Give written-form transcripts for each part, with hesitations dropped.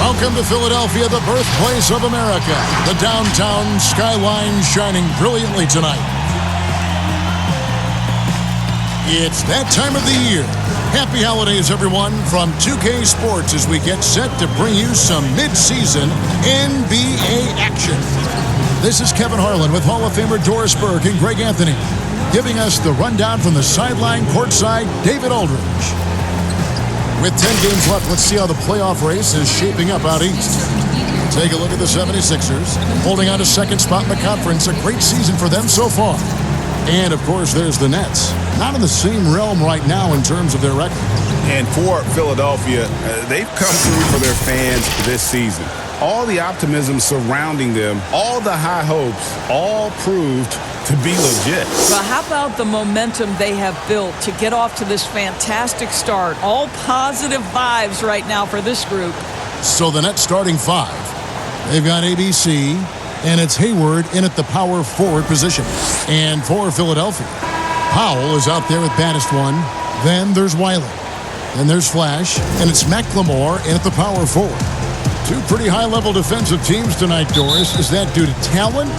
Welcome to Philadelphia, the birthplace of America. The downtown skyline shining brilliantly tonight. It's that time of the year. Happy holidays, everyone, from 2K Sports as we get set to bring you some mid-season NBA action. This is Kevin Harlan with Hall of Famer Doris Burke and Greg Anthony, giving us the rundown from the sideline courtside, David Aldridge. With 10 games left, let's see how the playoff race is shaping up out east. Take a look at the 76ers, holding on to second spot in the conference. A great season for them so far. And, of course, there's the Nets. Not in the same realm right now in terms of their record. And for Philadelphia, they've come through for their fans this season. All the optimism surrounding them, all the high hopes, all proved to be legit. Well, how about the momentum they have built to get off to this fantastic start? All positive vibes right now for this group. So the Nets starting five. They've got ABC, and it's Hayward in at the power forward position. And for Philadelphia, Powell is out there at baddest one. Then there's Wiley. Then there's Flash, and it's McLemore in at the power forward. Two pretty high-level defensive teams tonight, Doris. Is that due to talent,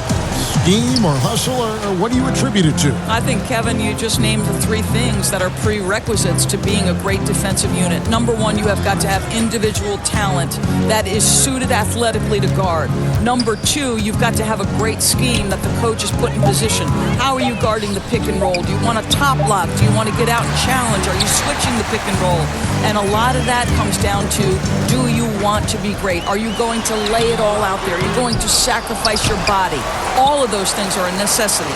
scheme, or hustle, or what do you attribute it to? I think, Kevin, you just named the three things that are prerequisites to being a great defensive unit. Number one, you have got to have individual talent that is suited athletically to guard. Number two, you've got to have a great scheme that the coach has put in position. How are you guarding the pick and roll? Do you want to top block? Do you want to get out and challenge? Are you switching the pick and roll? And a lot of that comes down to, do you want to be great? Are you going to lay it all out there? Are you going to sacrifice your body? All of those things are a necessity.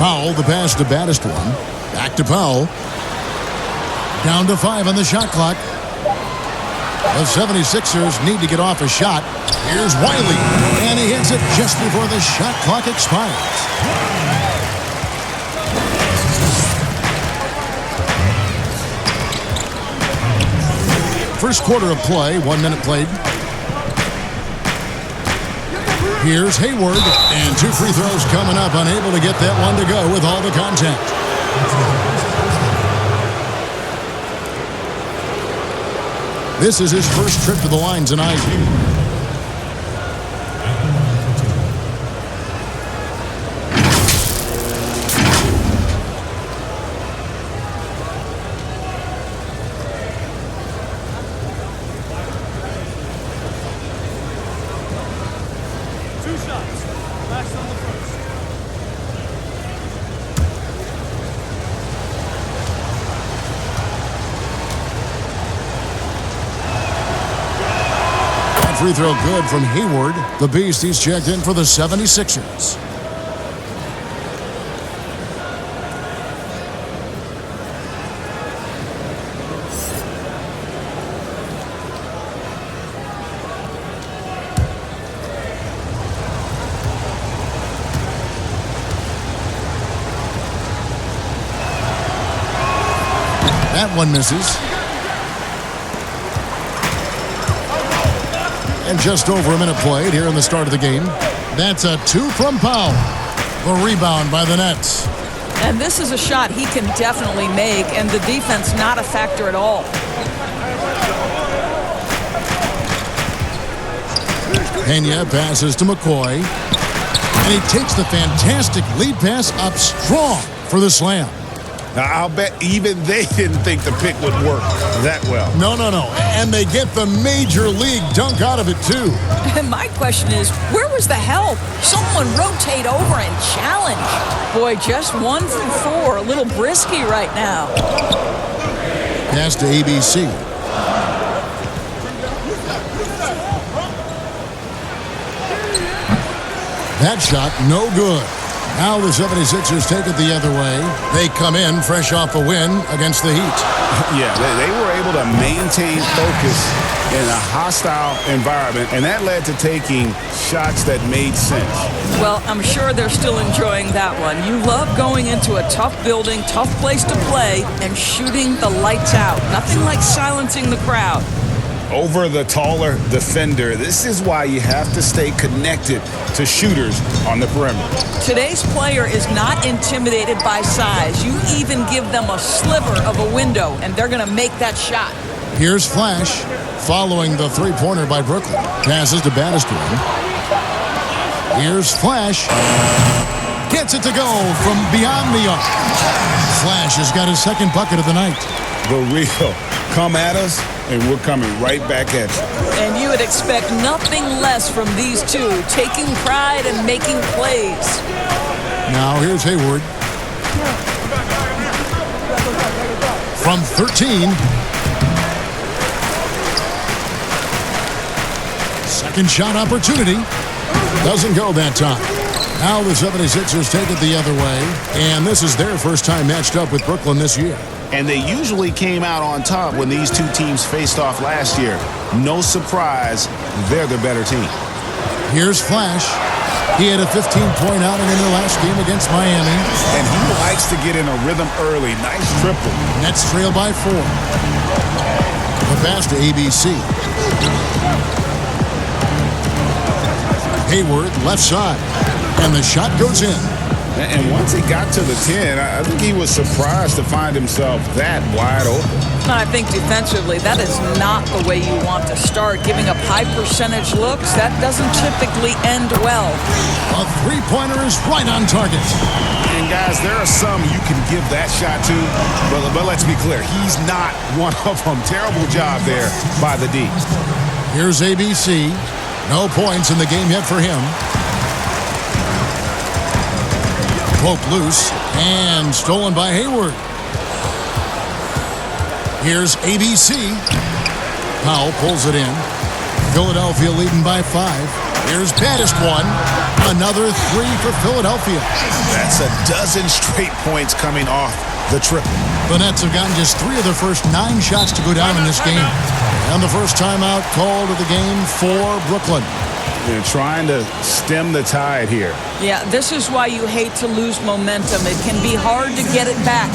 Powell, the pass to baddest one. Back to Powell. Down to 5 on the shot clock. The 76ers need to get off a shot. Here's Wiley, and he hits it just before the shot clock expires. First quarter of play, 1 minute played. Here's Hayward, and 2 free throws coming up, unable to get that one to go with all the contact. This is his first trip to the line tonight. Free throw good from Hayward. The Beast, he's checked in for the 76ers. That one misses. And just over a minute played here in the start of the game. That's a 2 from Powell. The rebound by the Nets. And this is a shot he can definitely make, and the defense not a factor at all. Pena passes to McCoy. And he takes the fantastic lead pass up strong for the slam. Now, I'll bet even they didn't think the pick would work that well. No. And they get the major league dunk out of it, too. And my question is, where was the help? Someone rotate over and challenge. Boy, just 1 through 4. A little brisky right now. Pass to ABC. That shot, no good. Now the 76ers take it the other way. They come in fresh off a win against the Heat. Yeah, they were able to maintain focus in a hostile environment, and that led to taking shots that made sense. Well, I'm sure they're still enjoying that one. You love going into a tough building, tough place to play, and shooting the lights out. Nothing like silencing the crowd. Over the taller defender. This is why you have to stay connected to shooters on the perimeter. Today's player is not intimidated by size. You even give them a sliver of a window, and they're going to make that shot. Here's Flash following the three-pointer by Brooklyn. Passes to Battistone. Here's Flash. Gets it to go from beyond the arc. Flash has got his second bucket of the night. The real. Come at us, and we're coming right back at you. And you would expect nothing less from these two, taking pride and making plays. Now here's Hayward. From 13. Second shot opportunity. Doesn't go that time. Now the 76ers take it the other way, and this is their first time matched up with Brooklyn this year. And they usually came out on top when these two teams faced off last year. No surprise, they're the better team. Here's Flash. He had a 15-point outing in their last game against Miami. And he likes to get in a rhythm early. Nice triple. Nets trail by 4. The pass to ABC. Hayward, left side. And the shot goes in. And once he got to the 10, I think he was surprised to find himself that wide open. I think defensively, that is not the way you want to start. Giving up high percentage looks, that doesn't typically end well. A three-pointer is right on target. And guys, there are some you can give that shot to, but let's be clear, he's not one of them. Terrible job there by the D. Here's ABC. No points in the game yet for him. Poked loose and stolen by Hayward. Here's ABC. Powell pulls it in. Philadelphia leading by 5. Here's Battistone. Another 3 for Philadelphia. That's a dozen straight points coming off the triple. The Nets have gotten just 3 of their first 9 shots to go down in this game. And the first timeout called of the game for Brooklyn. They're trying to stem the tide here. Yeah, this is why you hate to lose momentum. It can be hard to get it back.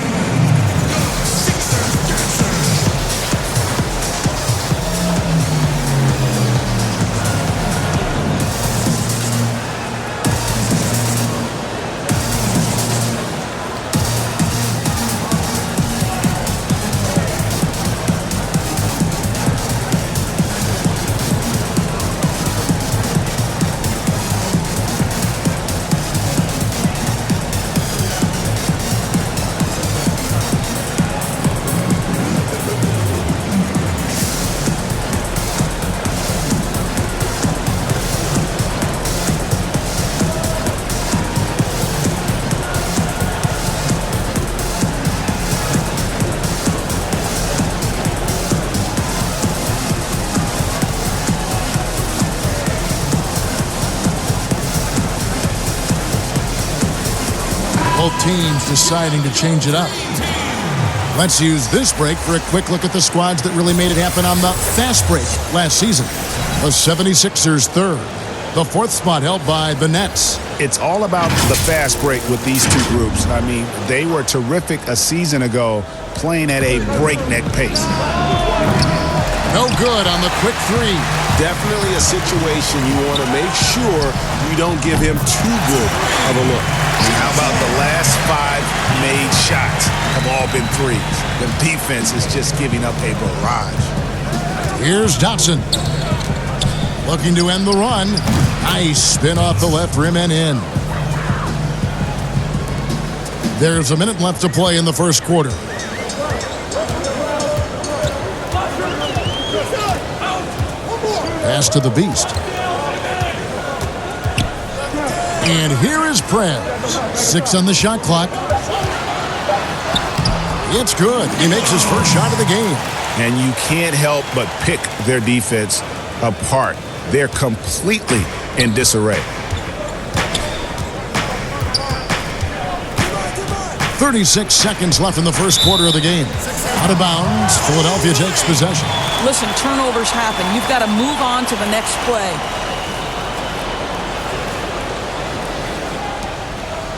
Both teams deciding to change it up. Let's use this break for a quick look at the squads that really made it happen on the fast break last season. The 76ers third. The 4th spot held by the Nets. It's all about the fast break with these two groups. I mean, they were terrific a season ago, playing at a breakneck pace. No good on the quick 3. Definitely a situation you want to make sure you don't give him too good of a look. And how about the last 5 made shots have all been threes? The defense is just giving up a barrage. Here's Dotson. Looking to end the run. Nice spin off the left rim and in. There's a minute left to play in the first quarter. Pass to the Beast. And here is Prez. 6 on the shot clock. It's good. He makes his first shot of the game. And you can't help but pick their defense apart. They're completely in disarray. 36 seconds left in the first quarter of the game. Out of bounds, Philadelphia takes possession. Listen, turnovers happen. You've got to move on to the next play.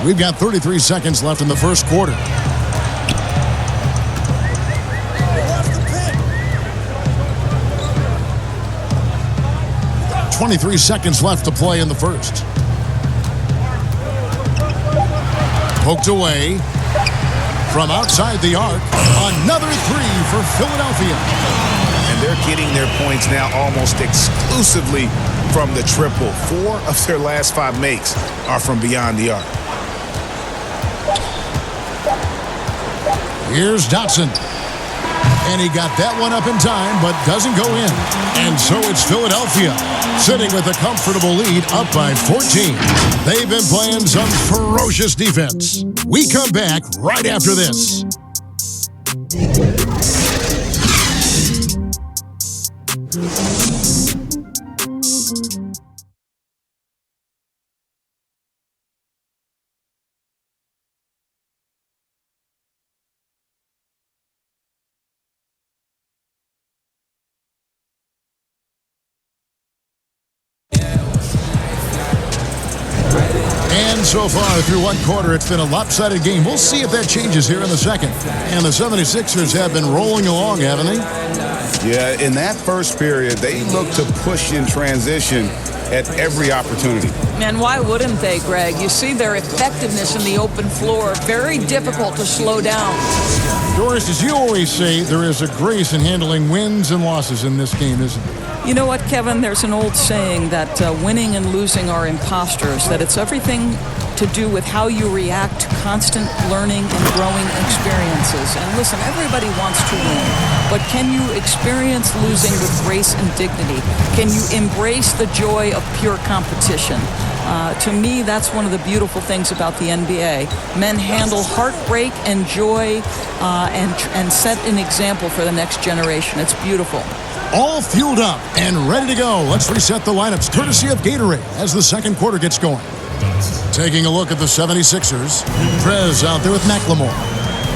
We've got 33 seconds left in the first quarter. .23 seconds left to play in the first. Poked away from outside the arc. Another 3 for Philadelphia. and they're getting their points now almost exclusively from the triple. 4 of their last 5 makes are from beyond the arc. Here's Dotson. And he got that one up in time, but doesn't go in. And so it's Philadelphia, sitting with a comfortable lead, up by 14. They've been playing some ferocious defense. We come back right after this. And so far through one quarter, it's been a lopsided game. We'll see if that changes here in the second. And the 76ers have been rolling along, haven't they? Yeah, in that first period, they looked to push in transition at every opportunity. And why wouldn't they, Greg? You see their effectiveness in the open floor. Very difficult to slow down. Doris, as you always say, there is a grace in handling wins and losses in this game, isn't there? You know what, Kevin? There's an old saying that winning and losing are imposters, that it's everything to do with how you react to constant learning and growing experiences. And listen, everybody wants to win, but can you experience losing with grace and dignity? Can you embrace the joy of pure competition? To me, that's one of the beautiful things about the NBA. Men handle heartbreak and joy and set an example for the next generation. It's beautiful. All fueled up and ready to go. Let's reset the lineups, courtesy of Gatorade, as the second quarter gets going. Taking a look at the 76ers. Prez out there with McLemore.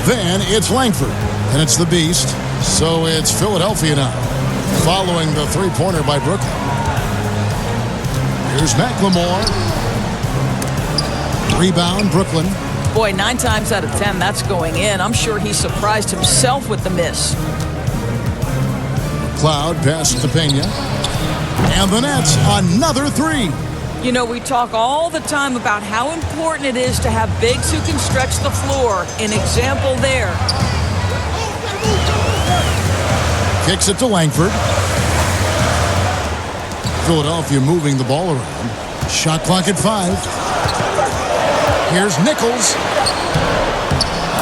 Then it's Langford. And it's the Beast. So it's Philadelphia now, following the three-pointer by Brooklyn. Here's McLemore. Rebound, Brooklyn. Boy, 9 times out of 10, that's going in. I'm sure he surprised himself with the miss. Cloud passes to Pena. And the Nets, another 3. You know, we talk all the time about how important it is to have bigs who can stretch the floor. An example there. Kicks it to Langford. Philadelphia moving the ball around. Shot clock at 5. Here's Nichols.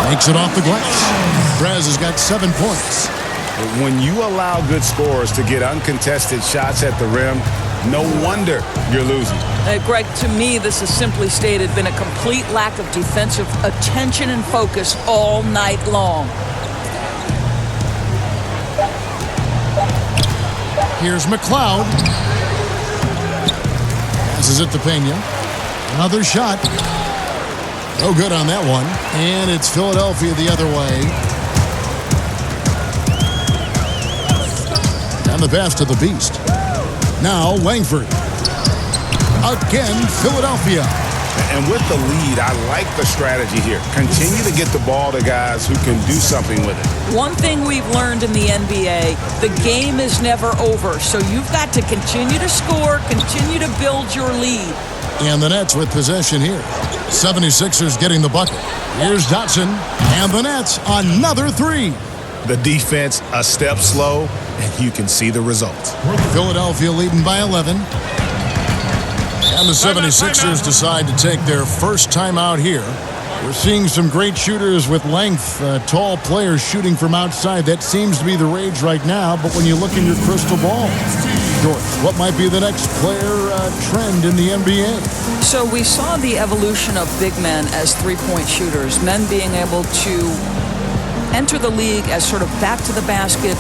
Makes it off the glass. Prez has got 7 points. When you allow good scorers to get uncontested shots at the rim, no wonder you're losing. Greg, to me, this has simply stated been a complete lack of defensive attention and focus all night long. Here's McLeod. Passes it to Pena. Another shot. No good on that one. And it's Philadelphia the other way. And the pass to the Beast. Now Langford. Again, Philadelphia. And with the lead, I like the strategy here. Continue to get the ball to guys who can do something with it. One thing we've learned in the NBA, the game is never over. So you've got to continue to score, continue to build your lead. And the Nets with possession here. 76ers getting the bucket. Here's Dotson. And the Nets, another 3. The defense a step slow, and you can see the results. Philadelphia leading by 11. And the 76ers decide to take their first timeout here. We're seeing some great shooters with length, tall players shooting from outside. That seems to be the rage right now. But when you look in your crystal ball, George, what might be the next player trend in the NBA? So we saw the evolution of big men as three-point shooters, men being able to enter the league as sort of back to the basket,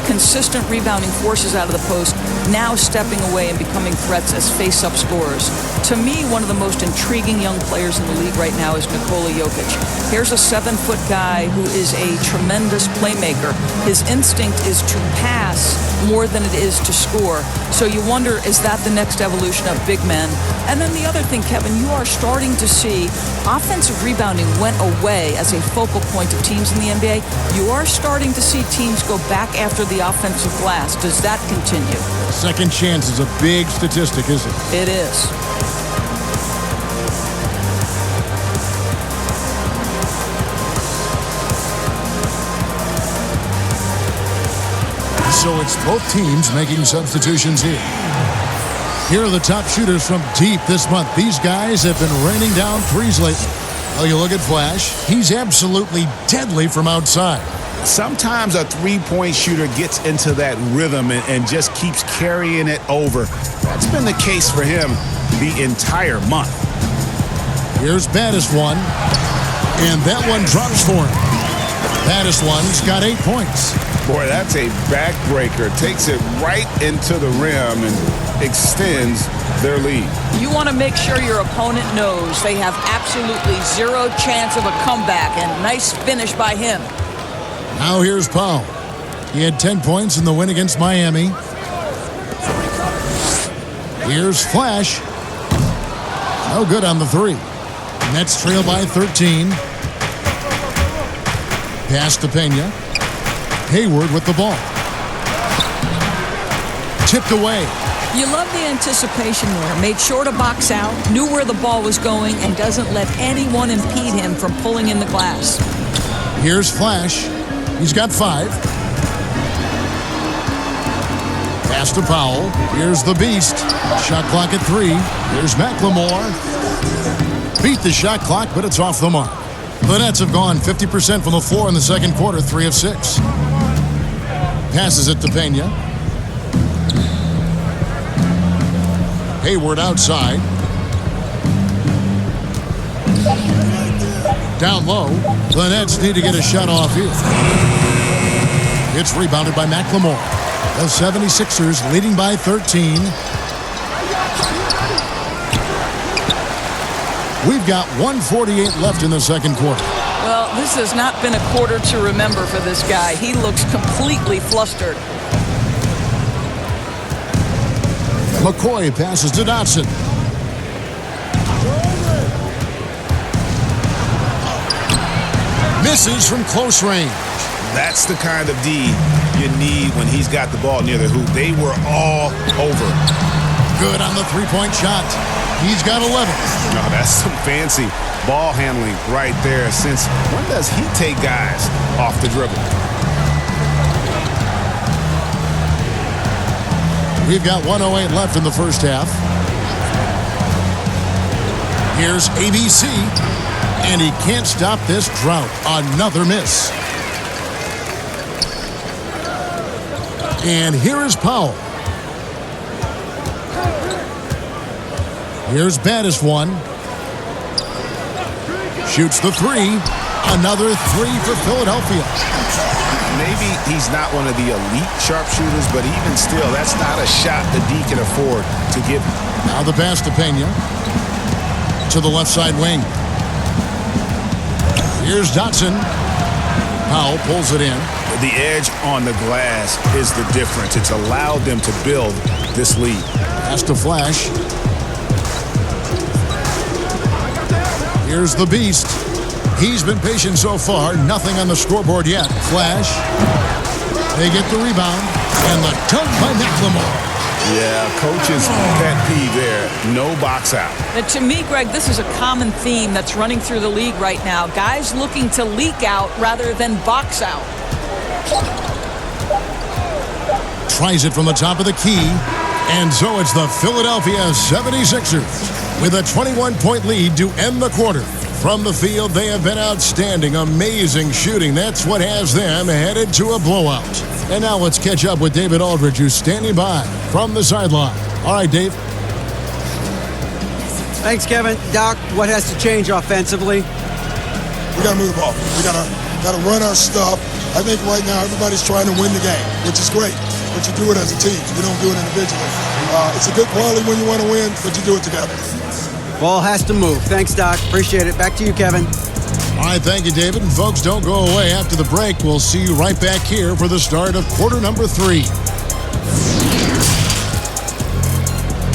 consistent rebounding forces out of the post, now stepping away and becoming threats as face-up scorers. To me, one of the most intriguing young players in the league right now is Nikola Jokic. Here's a 7-foot guy who is a tremendous playmaker. His instinct is to pass more than it is to score. So you wonder, is that the next evolution of big men? And then the other thing, Kevin, you are starting to see offensive rebounding went away as a focal point of teams in the NBA. You are starting to see teams go back after the offensive glass. Does that continue? Second chance is a big statistic, isn't it? It is. So it's both teams making substitutions here. Here are the top shooters from deep this month. These guys have been raining down threes lately. Oh, you look at Flash. He's absolutely deadly from outside. Sometimes a three-point shooter gets into that rhythm and just keeps carrying it over. That's been the case for him the entire month. Here's Baddest One. And that one drops for him. Baddest One's got 8 points. Boy, that's a backbreaker. Takes it right into the rim and extends their lead. You want to make sure your opponent knows they have absolutely zero chance of a comeback, and nice finish by him. Now here's Powell. He had 10 points in the win against Miami. Here's Flash. No good on the three. Nets trail by 13. Pass to Pena. Hayward with the ball. Tipped away. You love the anticipation there. Made sure to box out, knew where the ball was going, and doesn't let anyone impede him from pulling in the glass. Here's Flash. He's got 5. Pass to Powell. Here's the Beast. Shot clock at 3. Here's McLemore. Beat the shot clock, but it's off the mark. The Nets have gone 50% from the floor in the second quarter, 3 of 6. Passes it to Pena. Hayward outside. Down low. The Nets need to get a shot off here. It's rebounded by McLemore. The 76ers leading by 13. We've got 1:48 left in the second quarter. Well, this has not been a quarter to remember for this guy. He looks completely flustered. McCoy passes to Dotson. Misses from close range. That's the kind of D you need when he's got the ball near the hoop. They were all over. Good on the three-point shot. He's got 11. No, that's some fancy ball handling right there. Since when does he take guys off the dribble? We've got 1:08 left in the first half. Here's ABC, and he can't stop this drought. Another miss. And here is Powell. Here's Baddest One. Shoots the three. Another 3 for Philadelphia. Maybe he's not one of the elite sharpshooters, but even still, that's not a shot the D can afford to give him. Now the pass to Pena. To the left side wing. Here's Dotson. Powell pulls it in. The edge on the glass is the difference. It's allowed them to build this lead. Pass to Flash. Here's the Beast. He's been patient so far. Nothing on the scoreboard yet. Flash. They get the rebound. And the dunk by McLemore. Yeah, coach's pet peeve there. No box out. And to me, Greg, this is a common theme that's running through the league right now. Guys looking to leak out rather than box out. Tries it from the top of the key. And so it's the Philadelphia 76ers with a 21-point lead to end the quarter. From the field, they have been outstanding. Amazing shooting. That's what has them headed to a blowout. And now let's catch up with David Aldridge, who's standing by from the sideline. All right, Dave. Thanks, Kevin. Doc, what has to change offensively? We got to move the ball. We got to run our stuff. I think right now everybody's trying to win the game, which is great. But you do it as a team. You don't do it individually. It's a good quality when you want to win, but you do it together. Ball has to move. Thanks, Doc. Appreciate it. Back to you, Kevin. All right, thank you, David. And folks, don't go away. After the break, we'll see you right back here for the start of quarter number 3.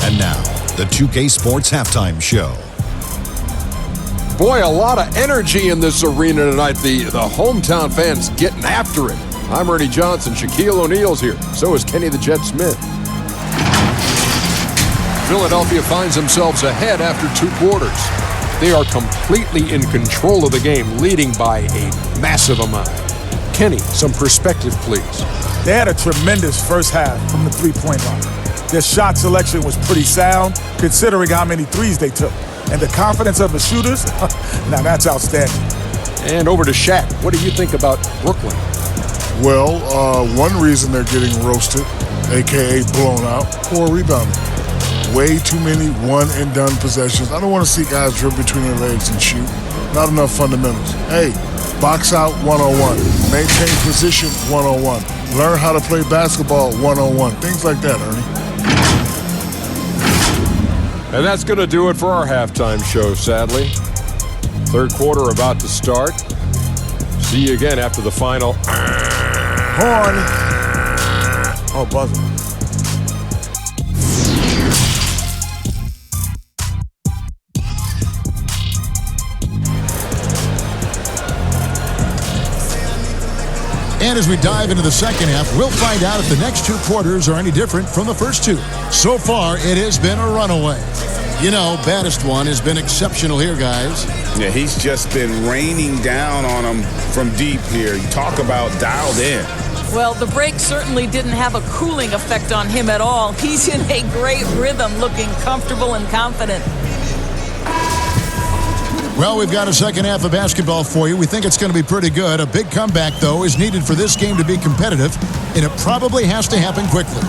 And now, the 2K Sports Halftime Show. Boy, a lot of energy in this arena tonight. The hometown fans getting after it. I'm Ernie Johnson. Shaquille O'Neal's here. So is Kenny the Jet Smith. Philadelphia finds themselves ahead after 2 quarters. They are completely in control of the game, leading by a massive amount. Kenny, some perspective, please. They had a tremendous first half from the three-point line. Their shot selection was pretty sound, considering how many threes they took. And the confidence of the shooters, now that's outstanding. And over to Shaq. What do you think about Brooklyn? Well, one reason they're getting roasted, a.k.a. blown out, poor rebounding. Way too many one-and-done possessions. I don't want to see guys dribble between their legs and shoot. Not enough fundamentals. Hey, box out 101. Maintain position 101. Learn how to play basketball 101. Things like that, Ernie. And that's going to do it for our halftime show, sadly. Third quarter about to start. See you again after the final. Horn. Oh, buzzer. And as we dive into the second half, we'll find out if the next two quarters are any different from the first two. So far, it has been a runaway. You know, baddest one has been exceptional here, guys. Yeah, he's just been raining down on them from deep here. You talk about dialed in. Well, the break certainly didn't have a cooling effect on him at all. He's in a great rhythm, looking comfortable and confident. Well, we've got a second half of basketball for you. We think it's going to be pretty good. A big comeback, though, is needed for this game to be competitive, and it probably has to happen quickly.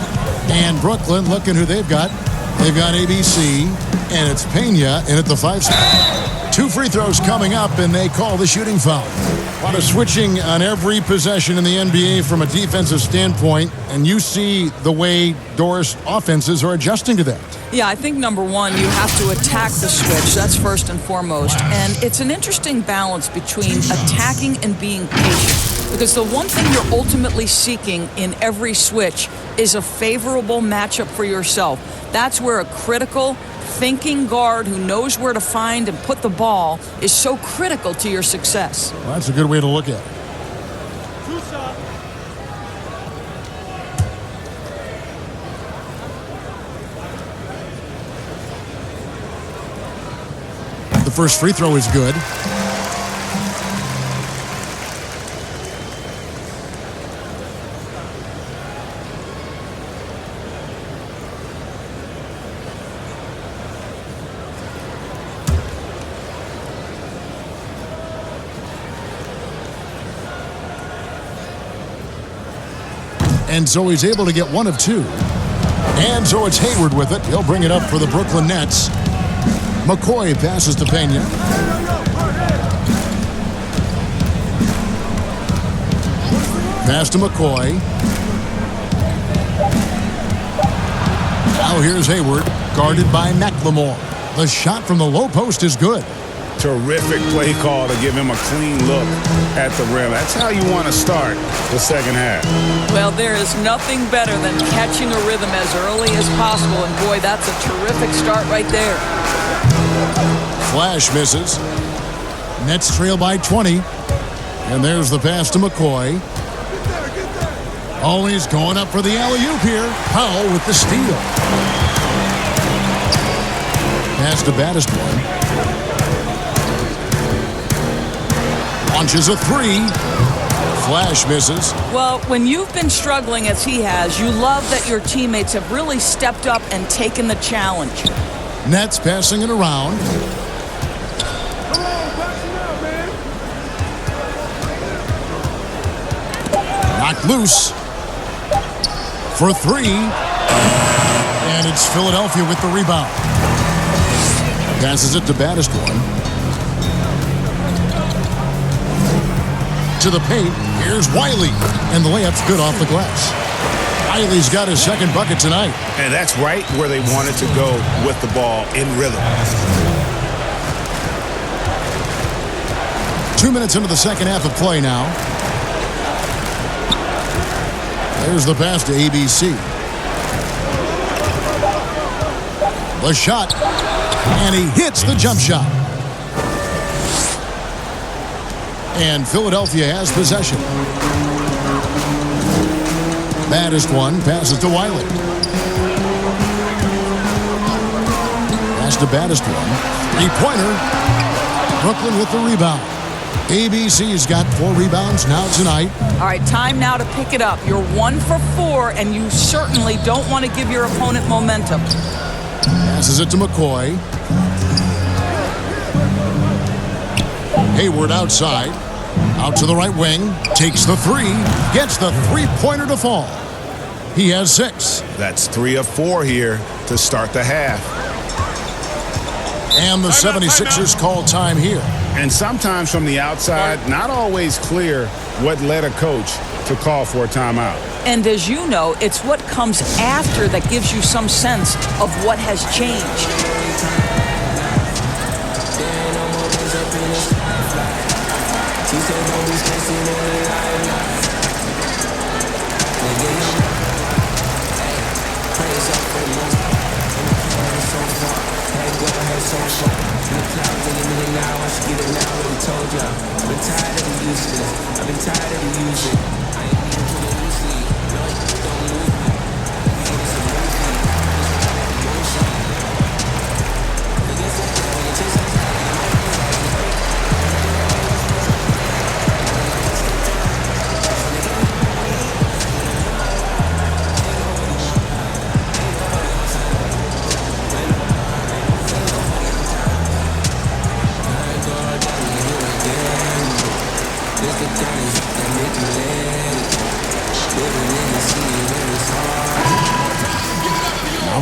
And Brooklyn, looking who they've got. They've got ABC, and it's Pena in at the 5 spot. 2 free throws coming up, and they call the shooting foul. A lot of switching on every possession in the NBA from a defensive standpoint, and you see the way Doris offenses are adjusting to that. Yeah, I think number one, you have to attack the switch. That's first and foremost. And it's an interesting balance between attacking and being patient. Because the one thing you're ultimately seeking in every switch is a favorable matchup for yourself. That's where a critical, thinking guard who knows where to find and put the ball is so critical to your success. Well, that's a good way to look at it. The first free throw is good. And so he's able to get 1 of 2. And so it's Hayward with it. He'll bring it up for the Brooklyn Nets. McCoy passes to Pena. Pass to McCoy. Now here's Hayward, guarded by McLemore. The shot from the low post is good. Terrific play call to give him a clean look at the rim. That's how you want to start the second half. Well, there is nothing better than catching a rhythm as early as possible. And boy, that's a terrific start right there. Flash misses. Nets trail by 20. And there's the pass to McCoy. Always going up for the alley-oop here. Powell with the steal. Pass to baddest one. Launches a 3. Flash misses. Well, when you've been struggling as he has, you love that your teammates have really stepped up and taken the challenge. Nets passing it around. Knocked loose for 3. And it's Philadelphia with the rebound. Passes it to baddest one. To the paint, here's Wiley, and the layup's good off the glass. Wiley's got his second bucket tonight. And that's right where they wanted to go with the ball, in rhythm. 2 minutes into the second half of play now. There's the pass to ABC. The shot, and he hits the jump shot. And Philadelphia has possession. Baddest one passes to Wiley. Pass to baddest one. 3-pointer. Brooklyn with the rebound. ABC's got 4 rebounds now tonight. All right, time now to pick it up. You're 1 for 4, and you certainly don't want to give your opponent momentum. Passes it to McCoy. Hayward outside. Out to the right wing. Takes the 3. Gets the three-pointer to fall. He has 6. That's 3 of 4 here to start the half. And the 76ers call time here. And sometimes from the outside, not always clear what led a coach to call for a timeout. And as you know, it's what comes after that gives you some sense of what has changed.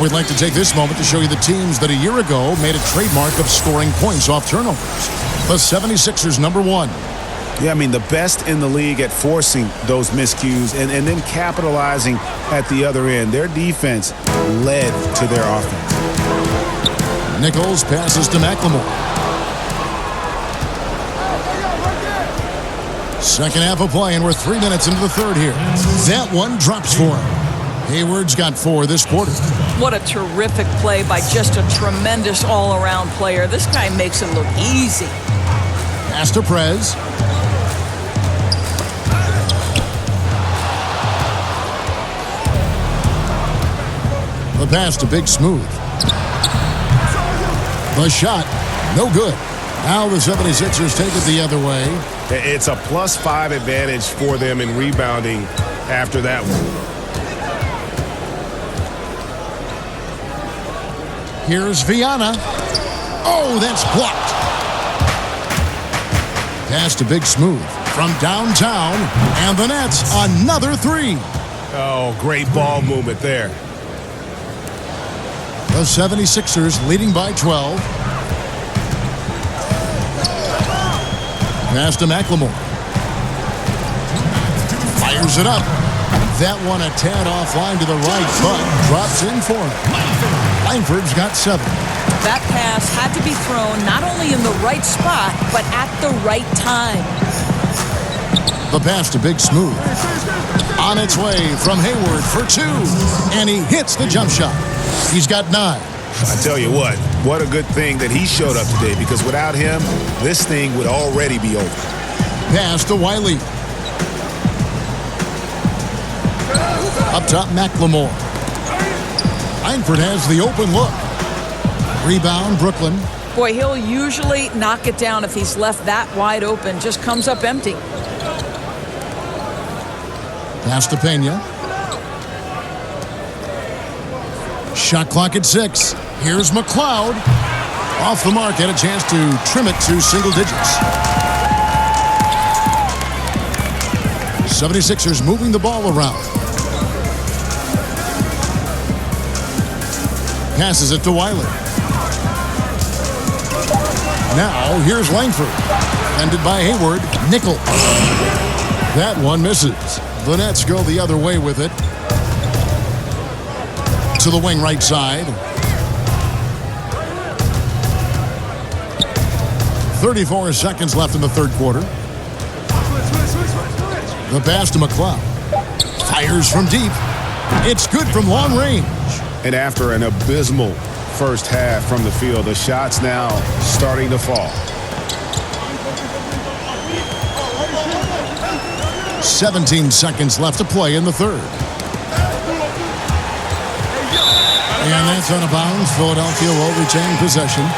We'd like to take this moment to show you the teams that a year ago made a trademark of scoring points off turnovers. The 76ers, number 1. Yeah, I mean, the best in the league at forcing those miscues and then capitalizing at the other end. Their defense led to their offense. Nichols passes to McLemore. Second half of play, and we're 3 minutes into the third here. That one drops for him. Hayward's got 4 this quarter. What a terrific play by just a tremendous all-around player. This guy makes it look easy. Pass to Prez. The pass to Big Smooth. The shot, no good. Now the 76ers take it the other way. It's a +5 advantage for them in rebounding after that one. Here's Viana. Oh, that's blocked. Pass to Big Smooth from downtown, and the Nets another 3. Oh, great ball movement there. The 76ers leading by 12. Pass to McLemore. Fires it up. That one a tad offline to the right, but drops in for him. Langford's got 7. That pass had to be thrown not only in the right spot, but at the right time. The pass to Big Smooth. On its way from Hayward for 2. And he hits the jump shot. He's got 9. I tell you what a good thing that he showed up today, because without him, this thing would already be over. Pass to Wiley. Up top, McLemore. Langford has the open look. Rebound, Brooklyn. Boy, he'll usually knock it down if he's left that wide open. Just comes up empty. Pass to Pena. Shot clock at 6. Here's McLeod. Off the mark, had a chance to trim it to single digits. 76ers moving the ball around. Passes it to Wiley. Now, here's Langford. Ended by Hayward. Nickel. That one misses. The Nets go the other way with it. To the wing right side. 34 seconds left in the third quarter. The pass to McLeod. Fires from deep. It's good from long range. And after an abysmal first half from the field, the shots now starting to fall. 17 seconds left to play in the third. And that's out of bounds. Philadelphia will retain possession.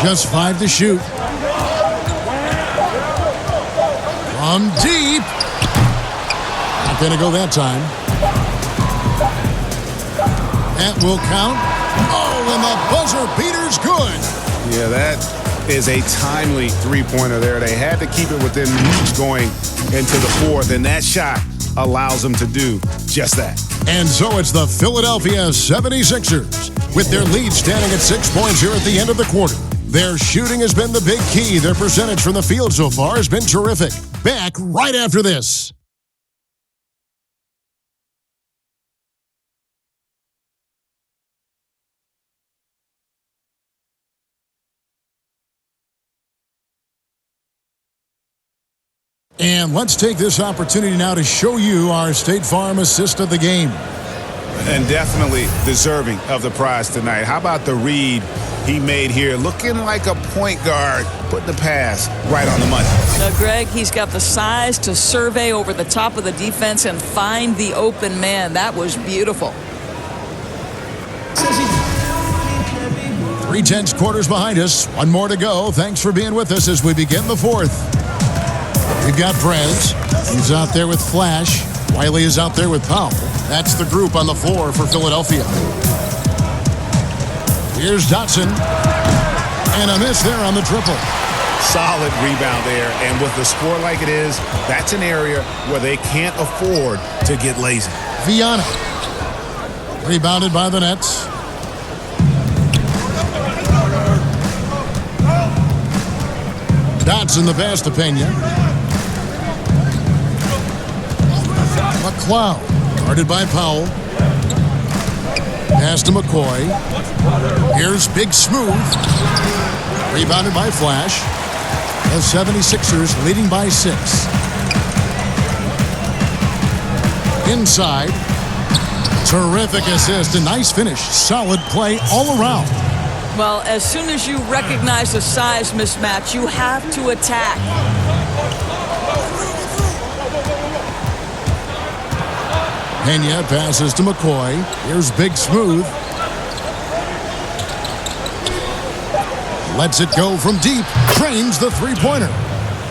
Just 5 to shoot. From deep. Not going to go that time. That will count. Oh, and the buzzer beater's good. Yeah, that is a timely three-pointer there. They had to keep it within reach going into the fourth, and that shot allows them to do just that. And so it's the Philadelphia 76ers with their lead standing at 6 points here at the end of the quarter. Their shooting has been the big key. Their percentage from the field so far has been terrific. Back right after this. And let's take this opportunity now to show you our State Farm assist of the game. And definitely deserving of the prize tonight. How about the read he made here? Looking like a point guard, putting the pass right on the money. Now, Greg, he's got the size to survey over the top of the defense and find the open man. That was beautiful. 3/10 quarters behind us. One more to go. Thanks for being with us as we begin the fourth. We've got Prez. He's out there with Flash. Wiley is out there with Powell. That's the group on the floor for Philadelphia. Here's Dotson. And a miss there on the triple. Solid rebound there. And with the score like it is, that's an area where they can't afford to get lazy. Viana. Rebounded by the Nets. Dotson the pass to Pena. McLeod, guarded by Powell. Pass to McCoy. Here's Big Smooth. Rebounded by Flash. The 76ers leading by 6. Inside. Terrific assist. A nice finish. Solid play all around. Well, as soon as you recognize a size mismatch, you have to attack. Pena passes to McCoy. Here's Big Smooth. Lets it go from deep. Trains the three-pointer.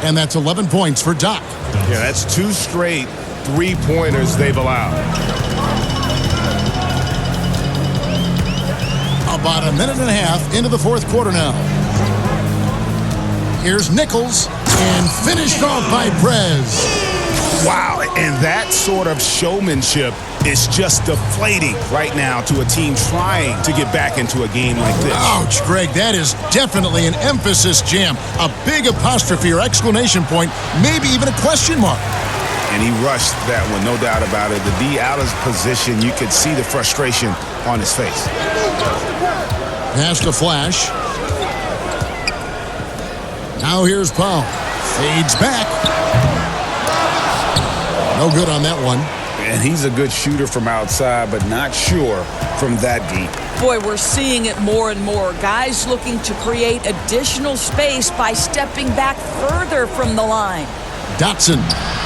And that's 11 points for Doc. Yeah, that's 2 straight three-pointers they've allowed. About a minute and a half into the fourth quarter now. Here's Nichols. And finished off by Prez. Wow, and that sort of showmanship is just deflating right now to a team trying to get back into a game like this. Ouch, Greg, that is definitely an emphasis jam. A big apostrophe or exclamation point, maybe even a question mark. And he rushed that one, no doubt about it. To be out of position, you could see the frustration on his face. Pass to Flash. Now here's Powell. Fades back. No good on that one. And he's a good shooter from outside, but not sure from that deep. Boy, we're seeing it more and more. Guys looking to create additional space by stepping back further from the line. Dotson,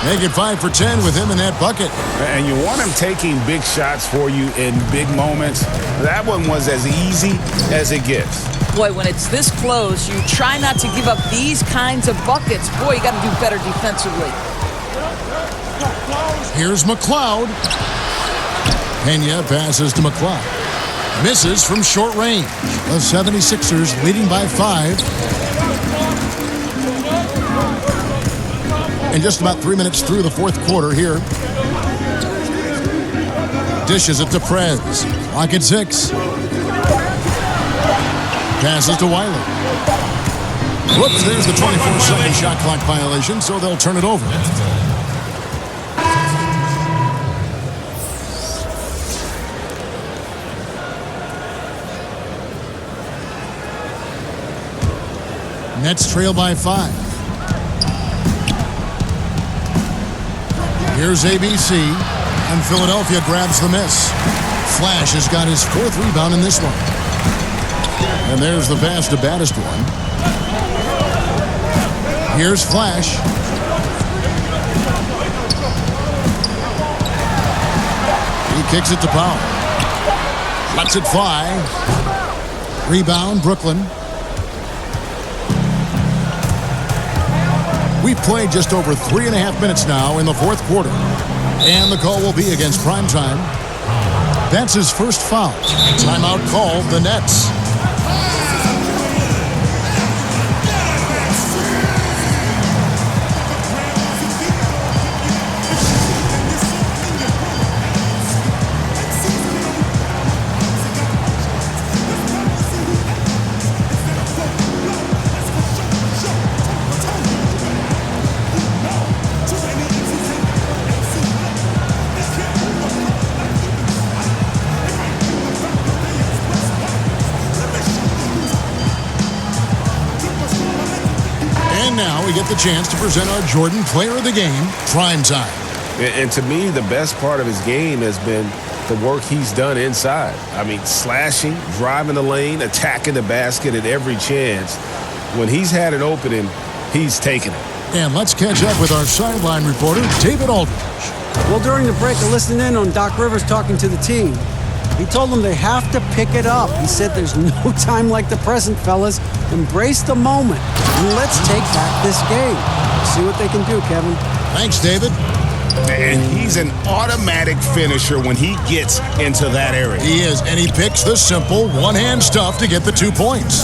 make it 5 for 10 with him in that bucket. And you want him taking big shots for you in big moments. That one was as easy as it gets. Boy, when it's this close, you try not to give up these kinds of buckets. Boy, you got to do better defensively. Here's McLeod. Pena passes to McLeod. Misses from short range. The 76ers leading by 5. And just about 3 minutes through the fourth quarter here. Dishes it to Prez. Clock at 6. Passes to Wiley. Whoops, there's the 24-second shot clock violation, so they'll turn it over. Nets trail by 5. Here's ABC, and Philadelphia grabs the miss. Flash has got his 4th rebound in this one. And there's the pass to baddest one. Here's Flash. He kicks it to Powell. Lets it fly. Rebound, Brooklyn. We've played just over 3.5 minutes now in the fourth quarter. And the call will be against Primetime. That's his first foul. Timeout called the Nets. Now we get the chance to present our Jordan Player of the Game, Primetime. And to me, the best part of his game has been the work he's done inside. I mean, slashing, driving the lane, attacking the basket at every chance. When he's had an opening, he's taken it. And let's catch up with our sideline reporter, David Aldridge. Well, during the break, I listened in on Doc Rivers talking to the team. He told them they have to pick it up. He said there's no time like the present, fellas. Embrace the moment, and let's take back this game. See what they can do, Kevin. Thanks, David. And he's an automatic finisher when he gets into that area. He is, and he picks the simple one-hand stuff to get the 2 points.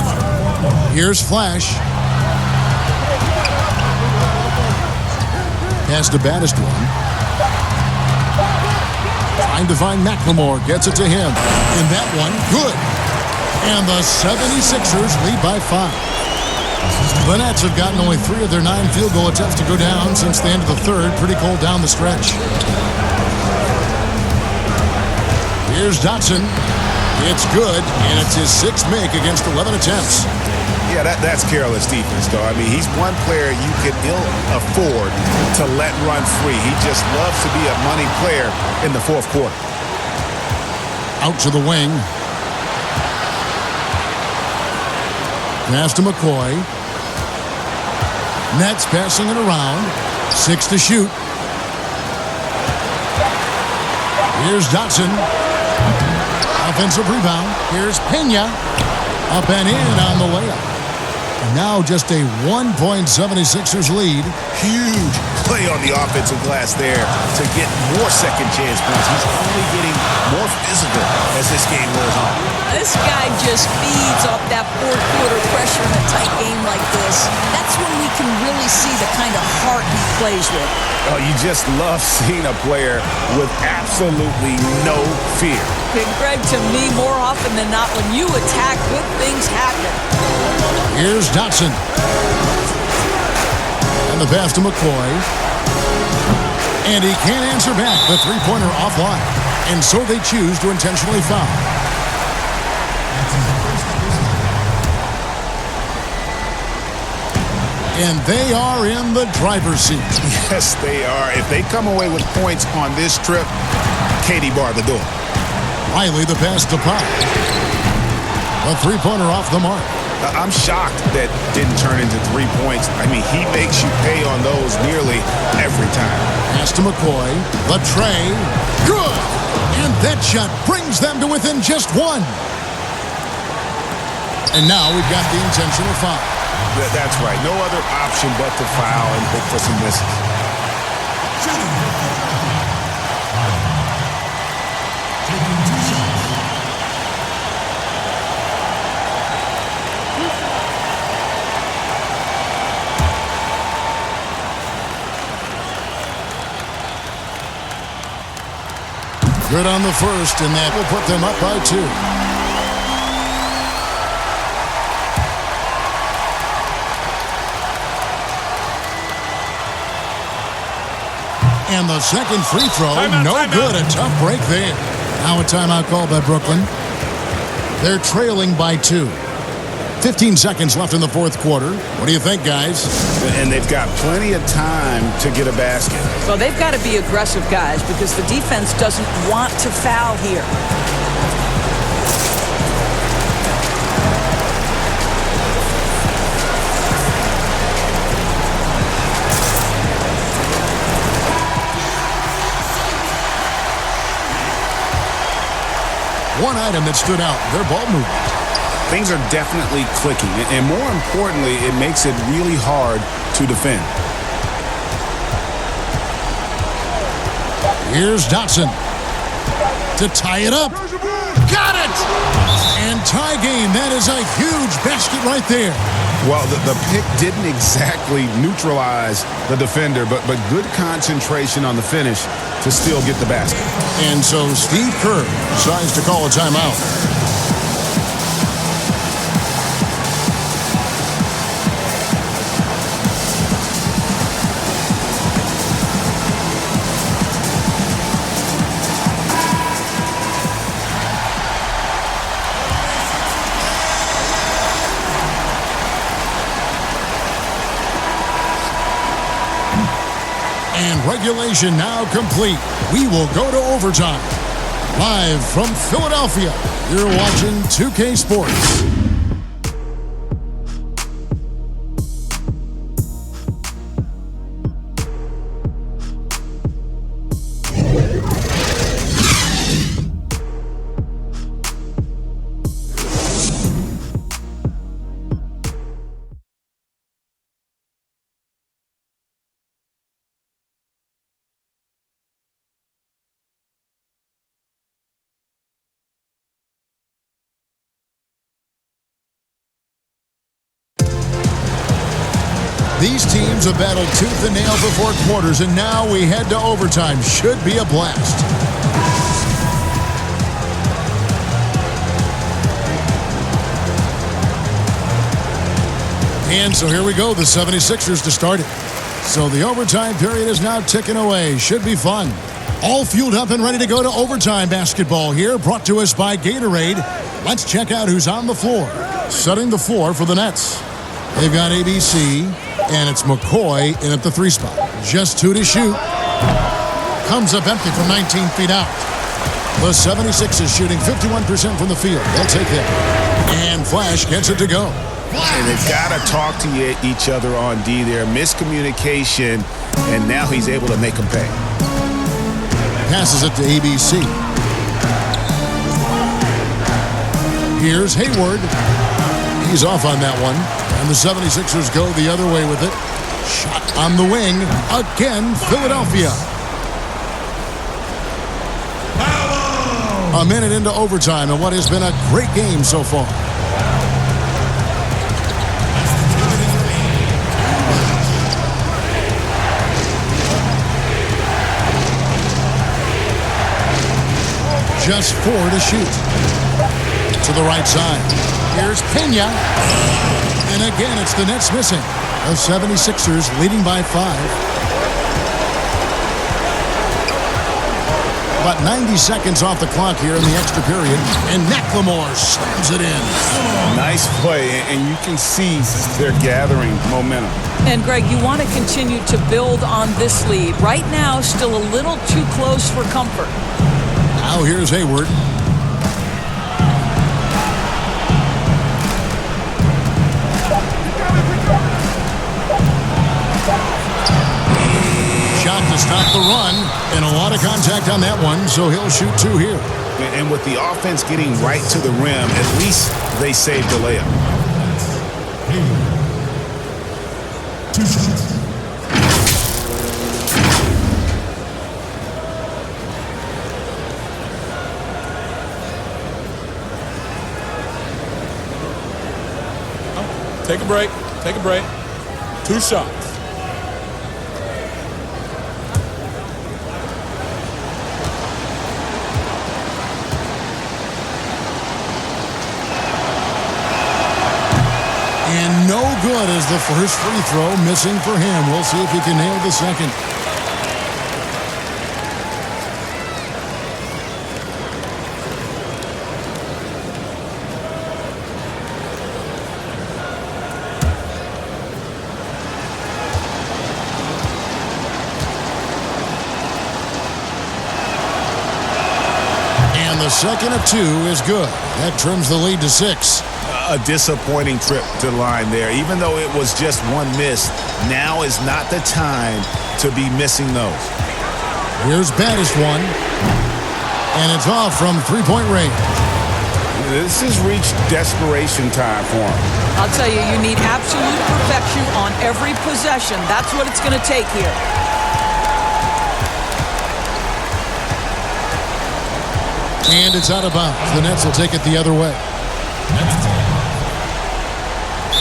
Here's Flash. Pass to Battistone. Trying to find McLemore. Gets it to him. In that one, good. And the 76ers lead by 5. The Nets have gotten only 3 of their 9 field goal attempts to go down since the end of the third. Pretty cold down the stretch. Here's Dotson. It's good, and it's his 6th make against 11 attempts. Yeah, that's careless defense, though. I mean, he's one player you could ill afford to let run free. He just loves to be a money player in the fourth quarter. Out to the wing. Pass to McCoy. Nets passing it around. 6 to shoot. Here's Dotson. Offensive rebound. Here's Pena. Up and in on the layup. And now just a 1-76ers lead. Huge play on the offensive glass there to get more second chance points. He's only getting more physical as this game wears on. This guy just feeds off that fourth quarter pressure in a tight game like this. That's when we can really see the kind of heart he plays with. Oh, you just love seeing a player with absolutely no fear. Big Greg, to me, more often than not, when you attack, good things happen. Here's Dotson. And the pass to McCoy. And he can't answer back. The three-pointer offline. And so they choose to intentionally foul. And they are in the driver's seat. Yes, they are. If they come away with points on this trip, Katie barred the door. Riley the pass to Pop. A three-pointer off the mark. I'm shocked that didn't turn into 3 points. I mean, he makes you pay on those nearly every time. Pass to McCoy. The tray. Good! And that shot brings them to within just 1. And now we've got the intentional foul. That's right. No other option but to foul and hope for some misses. Good on the first, and that will put them up by 2. And the second free throw, no good. A tough break there. Now a timeout called by Brooklyn. They're trailing by 2. 15 seconds left in the fourth quarter. What do you think, guys? And they've got plenty of time to get a basket. Well, they've got to be aggressive, guys, because the defense doesn't want to foul here. One item that stood out, their ball movement. Things are definitely clicking, and more importantly, it makes it really hard to defend. Here's Dotson to tie it up. Got it! And tie game. That is a huge basket right there. Well, the pick didn't exactly neutralize the defender, but good concentration on the finish to still get the basket. And so Steve Kerr decides to call a timeout. Regulation now complete. We will go to overtime. Live from Philadelphia, you're watching 2K Sports. These teams have battled tooth and nail for 4 quarters, and now we head to overtime. Should be a blast. And so here we go, the 76ers to start it. So the overtime period is now ticking away. Should be fun. All fueled up and ready to go to overtime basketball here, brought to us by Gatorade. Let's check out who's on the floor. Setting the floor for the Nets. They've got ABC, and it's McCoy in at the 3 spot. Just 2 to shoot. Comes up empty from 19 feet out. The 76ers shooting 51% from the field. They'll take it. And Flash gets it to go. And they've got to talk to each other on D there. Miscommunication, and now he's able to make them pay. Passes it to ABC. Here's Hayward. He's off on that one. And the 76ers go the other way with it. Shot on the wing. Again, Philadelphia. A minute into overtime in what has been a great game so far. Just 4 to shoot. To the right side. Here's Pena. And again, it's the Nets missing. The 76ers leading by 5. About 90 seconds off the clock here in the extra period. And McLemore slams it in. Nice play, and you can see they're gathering momentum. And, Greg, you want to continue to build on this lead. Right now, still a little too close for comfort. Now here's Hayward. Shot to stop the run, and a lot of contact on that one, so he'll shoot 2 here. And with the offense getting right to the rim, at least they saved the layup. 2 shots. Take a break. Take a break. 2 shots. And no good as the first free throw missing for him. We'll see if he can nail the second. The second of 2 is good. That trims the lead to 6. A disappointing trip to the line there. Even though it was just 1 miss, now is not the time to be missing those. Here's Baddest one. And it's off from 3-point range. This has reached desperation time for him. I'll tell you, you need absolute perfection on every possession. That's what it's going to take here. And it's out of bounds. The Nets will take it the other way.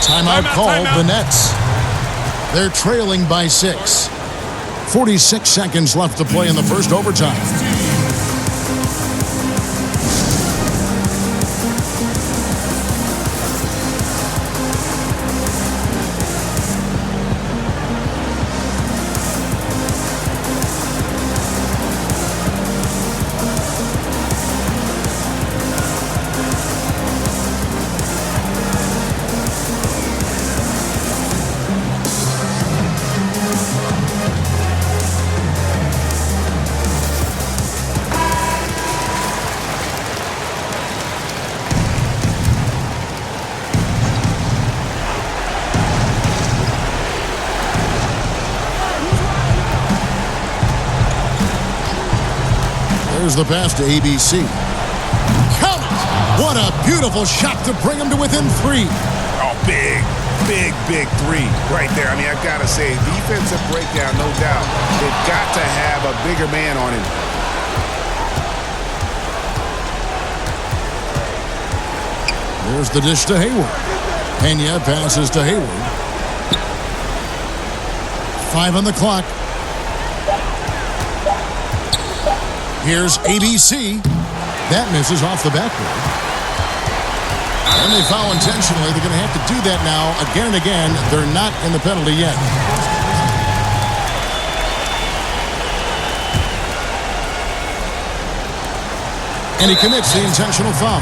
Timeout called, the Nets. They're trailing by 6. 46 seconds left to play in the first overtime. There's the pass to ABC. Count it! What a beautiful shot to bring him to within 3. Oh, big three right there. I mean, I've got to say, defensive breakdown, no doubt. They've got to have a bigger man on him. There's the dish to Hayward. Pena passes to Hayward. 5 on the clock. Here's ABC. That misses off the backboard. And they foul intentionally. They're going to have to do that now again and again. They're not in the penalty yet. And he commits the intentional foul.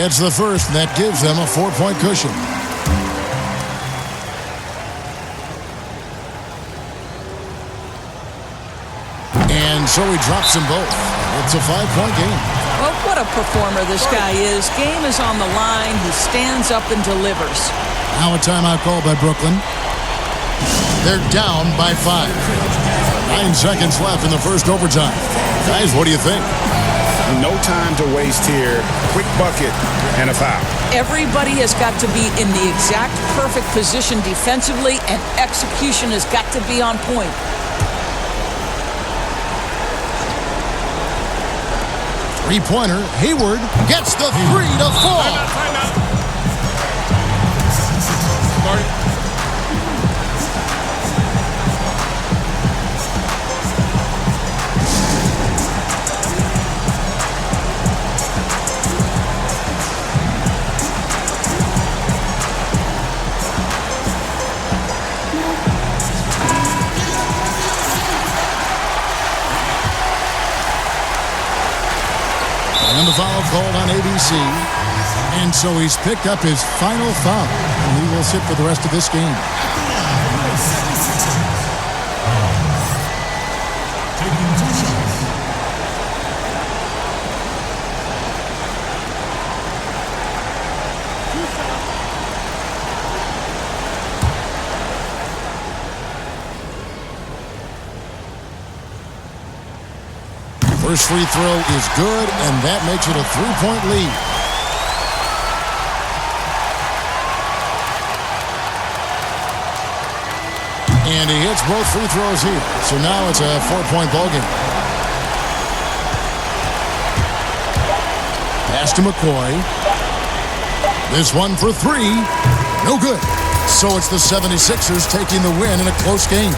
It's the first, and that gives them a 4-point cushion. And so he drops them both. It's a 5-point game. Well, what a performer this guy is. Game is on the line. He stands up and delivers. Now a timeout call by Brooklyn. They're down by 5. 9 seconds left in the first overtime. Guys, what do you think? No time to waste here. Quick bucket and a foul. Everybody has got to be in the exact perfect position defensively, and execution has got to be on point. Three-pointer. Hayward gets the 3 to fall. Timeout. And the foul called on ABC. And so he's picked up his final foul. And he will sit for the rest of this game. First free throw is good, and that makes it a 3-point lead. And he hits both free throws here. So now it's a 4-point ball game. Pass to McCoy. This one for 3. No good. So it's the 76ers taking the win in a close game.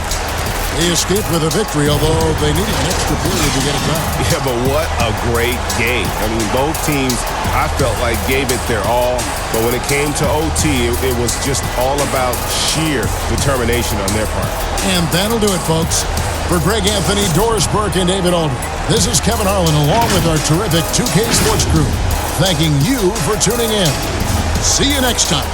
They escaped with a victory, although they needed an extra period to get it done. Yeah, but what a great game. I mean, both teams, I felt like, gave it their all. But when it came to OT, it was just all about sheer determination on their part. And that'll do it, folks. For Greg Anthony, Doris Burke, and David Aldridge, this is Kevin Harlan along with our terrific 2K Sports crew, thanking you for tuning in. See you next time.